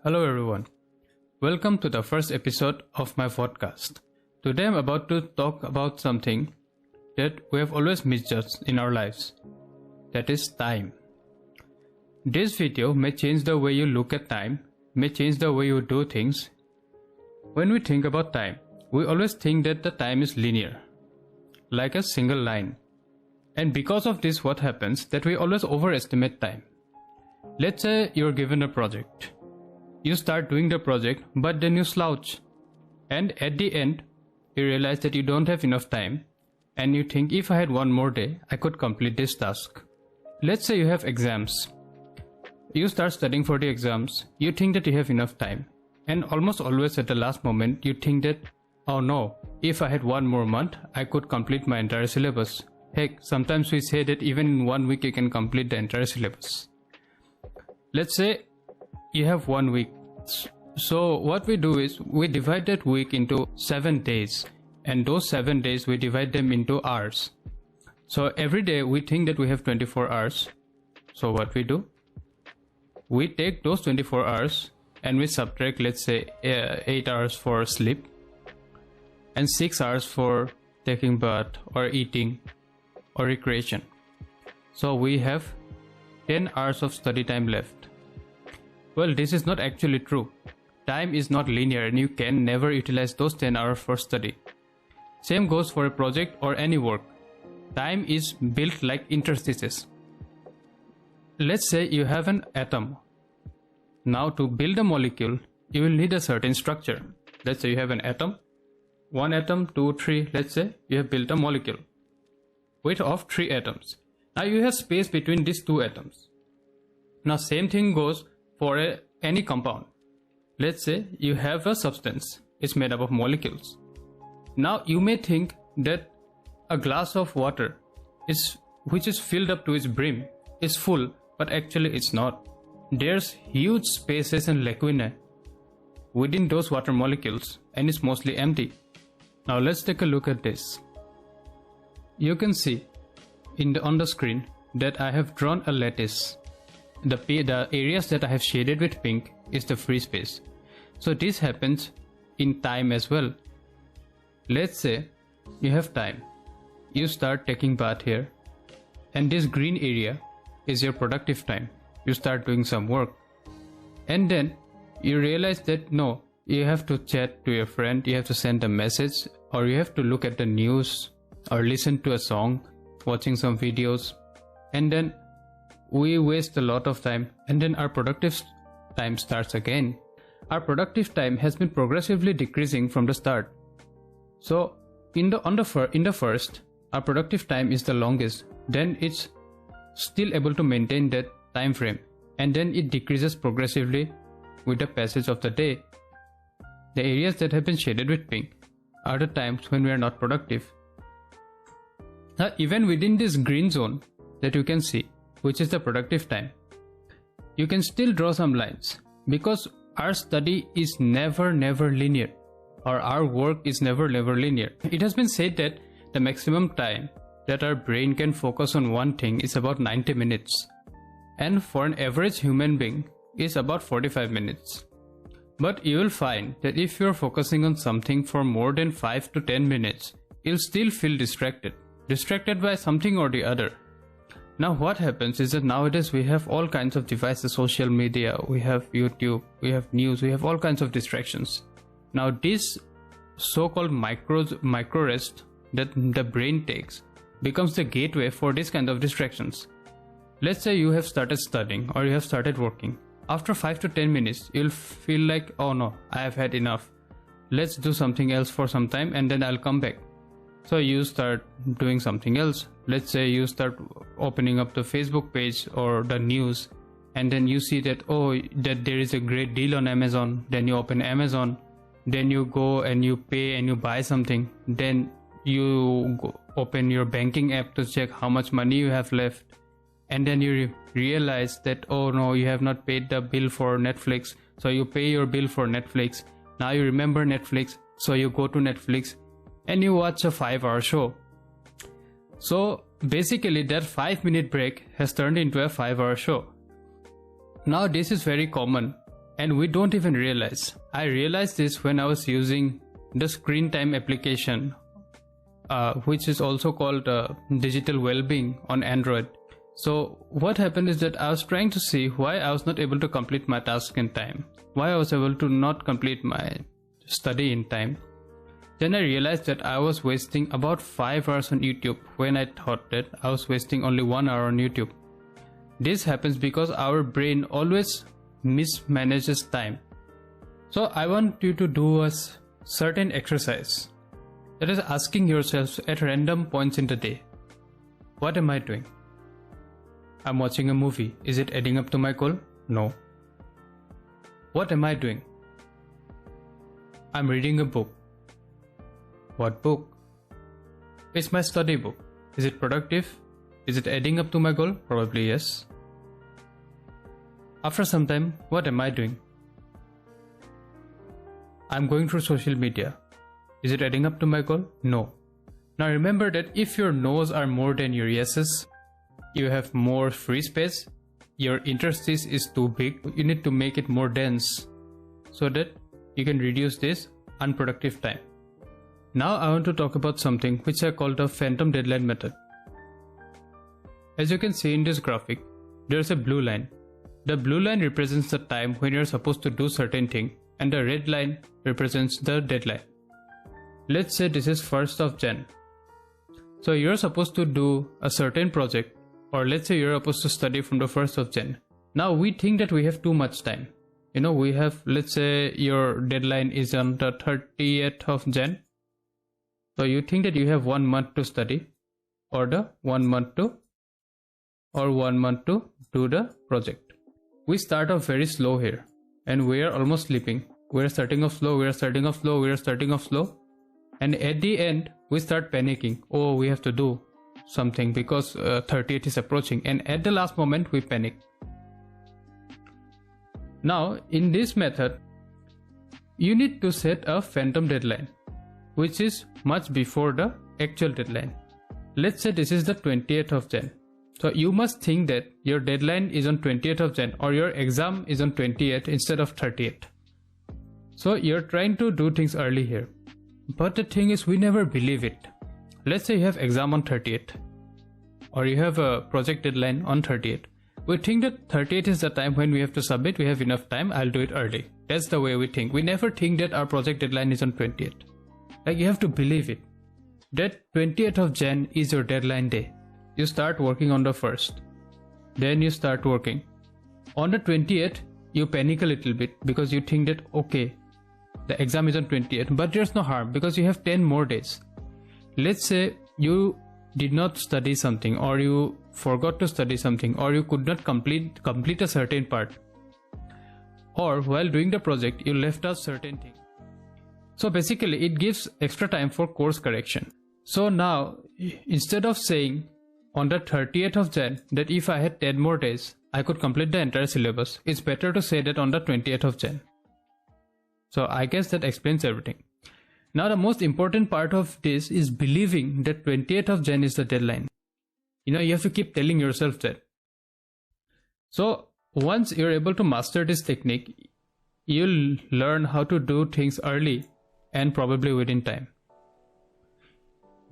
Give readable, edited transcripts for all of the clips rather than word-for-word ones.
Hello everyone. Welcome to the first episode of my podcast. Today I'm about to talk about something that we have always misjudged in our lives. That is time. This video may change the way you look at time, may change the way you do things. When we think about time, we always think that the time is linear, like a single line. And because of this, what happens that we always overestimate time. Let's say you're given a project. You start doing the project, but then you slouch. And at the end, you realize that you don't have enough time. And you think, if I had one more day, I could complete this task. Let's say you have exams. You start studying for the exams. You think that you have enough time. And almost always at the last moment, you think that, oh no, if I had one more month, I could complete my entire syllabus. Heck, sometimes we say that even in 1 week you can complete the entire syllabus. Let's say you have 1 week. So what we do is we divide that week into 7 days, and those 7 days we divide them into hours. So every day we think that we have 24 hours. So what we do? We take those 24 hours and we subtract, let's say 8 hours for sleep and 6 hours for taking bath or eating or recreation. So we have 10 hours of study time left. Well, this is not actually true. Time is not linear and you can never utilize those 10 hours for study. Same goes for a project or any work. Time is built like interstices. Let's say you have an atom. Now to build a molecule, you will need a certain structure. Let's say you have an atom. 1 atom, 2, 3, let's say you have built a molecule with of 3 atoms. Now you have space between these 2 atoms. Now same thing goes for any compound. Let's say you have a substance. It's made up of molecules. Now you may think that a glass of water which is filled up to its brim is full, but actually it's not. There's huge spaces and lacunae within those water molecules and it's mostly empty. Now let's take a look at this. You can see on the screen that I have drawn a lattice. The areas that I have shaded with pink is the free space. So this happens in time as well. Let's say you have time. You start taking bath here. And this green area is your productive time. You start doing some work. And then you realize that no, you have to chat to your friend, you have to send a message, or you have to look at the news, or listen to a song, watching some videos. And then we waste a lot of time, and then our productive time starts again. Our productive time has been progressively decreasing from the start. So in the first, our productive time is the longest. Then it's still able to maintain that time frame, and then it decreases progressively with the passage of the day. The areas that have been shaded with pink are the times when we are not productive. Now even within this green zone that you can see, which is the productive time, you can still draw some lines, because our study is never linear, or our work is never linear. It has been said that the maximum time that our brain can focus on one thing is about 90 minutes, and for an average human being is about 45 minutes. But you will find that if you are focusing on something for more than 5 to 10 minutes, you'll still feel distracted by something or the other. Now what happens is that nowadays we have all kinds of devices, social media, we have YouTube, we have news, we have all kinds of distractions. Now this so-called micro rest that the brain takes becomes the gateway for this kind of distractions. Let's say you have started studying or you have started working. After 5 to 10 minutes, you'll feel like, oh no, I have had enough. Let's do something else for some time and then I'll come back. So you start doing something else. Let's say you start opening up the Facebook page or the news, and then you see that that there is a great deal on Amazon. Then you open Amazon, then you go and you pay and you buy something. Then you open your banking app to check how much money you have left, and then you realize that oh no, you have not paid the bill for Netflix. So you pay your bill for Netflix. Now you remember Netflix, so you go to Netflix and you watch a 5-hour show. So basically that 5-minute break has turned into a 5-hour show. Now this is very common and we don't even realize. I realized this when I was using the screen time application, which is also called digital well-being on Android. So what happened is that I was trying to see why I was not able to complete my task in time, why I was able to not complete my study in time. Then I realized that I was wasting about 5 hours on YouTube when I thought that I was wasting only 1 hour on YouTube. This happens because our brain always mismanages time. So I want you to do a certain exercise. That is asking yourselves at random points in the day, what am I doing? I'm watching a movie. Is it adding up to my goal? No. What am I doing? I'm reading a book. What book? It's my study book. Is it productive? Is it adding up to my goal? Probably yes. After some time, what am I doing? I'm going through social media. Is it adding up to my goal? No. Now remember that if your no's are more than your yeses, you have more free space, your interstice is too big, you need to make it more dense so that you can reduce this unproductive time. Now I want to talk about something which I call the phantom deadline method. As you can see in this graphic, there is a blue line. The blue line represents the time when you are supposed to do certain thing, and the red line represents the deadline. Let's say this is 1st of Jan. So you're supposed to do a certain project, or let's say you're supposed to study from the 1st of Jan. Now we think that we have too much time. We have, let's say your deadline is on the 30th of Jan. So you think that you have 1 month to study, or 1 month to do the project. We start off very slow here, and we are almost sleeping. We are starting off slow, and at the end we start panicking. Oh, we have to do something because 30th is approaching, and at the last moment we panic. Now in this method, you need to set a phantom deadline, which is much before the actual deadline. Let's say this is the 20th of Jan. So you must think that your deadline is on 20th of Jan, or your exam is on 20th instead of 30th. So you're trying to do things early here. But the thing is, we never believe it. Let's say you have exam on 30th, or you have a project deadline on 30th. We think that 30th is the time when we have to submit, we have enough time, I'll do it early. That's the way we think. We never think that our project deadline is on 20th. Like, you have to believe it. That 20th of Jan is your deadline day. You start working on the 1st. Then you start working. On the 20th, you panic a little bit because you think that, okay, the exam is on 20th, but there's no harm because you have 10 more days. Let's say you did not study something, or you forgot to study something, or you could not complete a certain part, or while doing the project you left out certain thing. So basically it gives extra time for course correction. So now instead of saying on the 30th of Jan that if I had 10 more days I could complete the entire syllabus, it's better to say that on the 20th of Jan. So I guess that explains everything. Now the most important part of this is believing that 20th of Jan is the deadline. You have to keep telling yourself that. So once you're able to master this technique, you'll learn how to do things early and probably within time.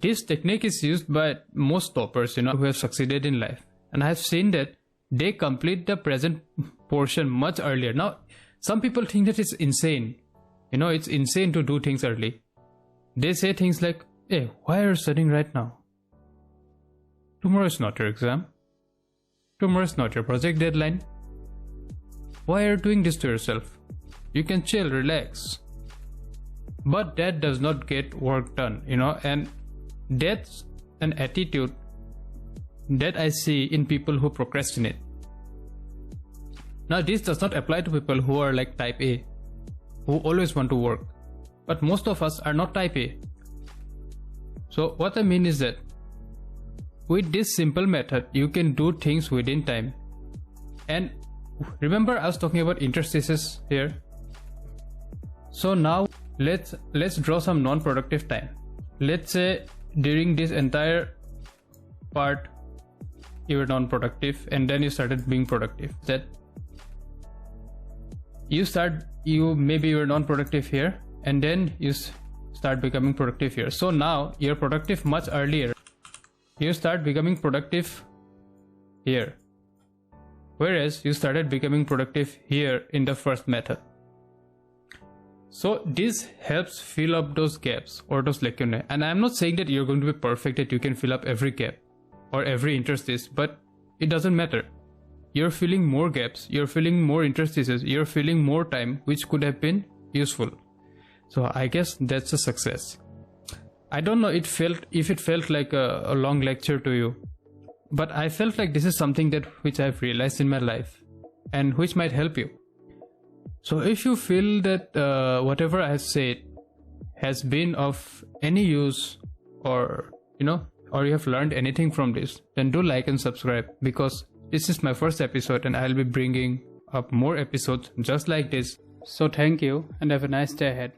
This technique is used by most toppers, who have succeeded in life. And I have seen that they complete the present portion much earlier. Now, some people think that it's insane. It's insane to do things early. They say things like, hey, why are you studying right now? Tomorrow is not your exam. Tomorrow is not your project deadline. Why are you doing this to yourself? You can chill, relax. But that does not get work done, and that's an attitude that I see in people who procrastinate. Now this does not apply to people who are like type A, who always want to work. But most of us are not type A. So what I mean is that with this simple method, you can do things within time. And remember I was talking about interstices here. So now let's draw some non-productive time. Let's say during this entire part you were non-productive and then you started being productive. That maybe you're non-productive here, and then you start becoming productive here. So now you're productive much earlier. You start becoming productive here, whereas you started becoming productive here in the first method. So this helps fill up those gaps or those lacunae. And I'm not saying that you're going to be perfect, that you can fill up every gap or every interstice, but it doesn't matter. You're filling more gaps, you're filling more interstices, you're filling more time which could have been useful. So I guess that's a success. I don't know if it felt like a long lecture to you, but I felt like this is something which I've realized in my life and which might help you. So if you feel that whatever I have said has been of any use, or you have learned anything from this, then do like and subscribe, because this is my first episode and I'll be bringing up more episodes just like this. So thank you and have a nice day ahead.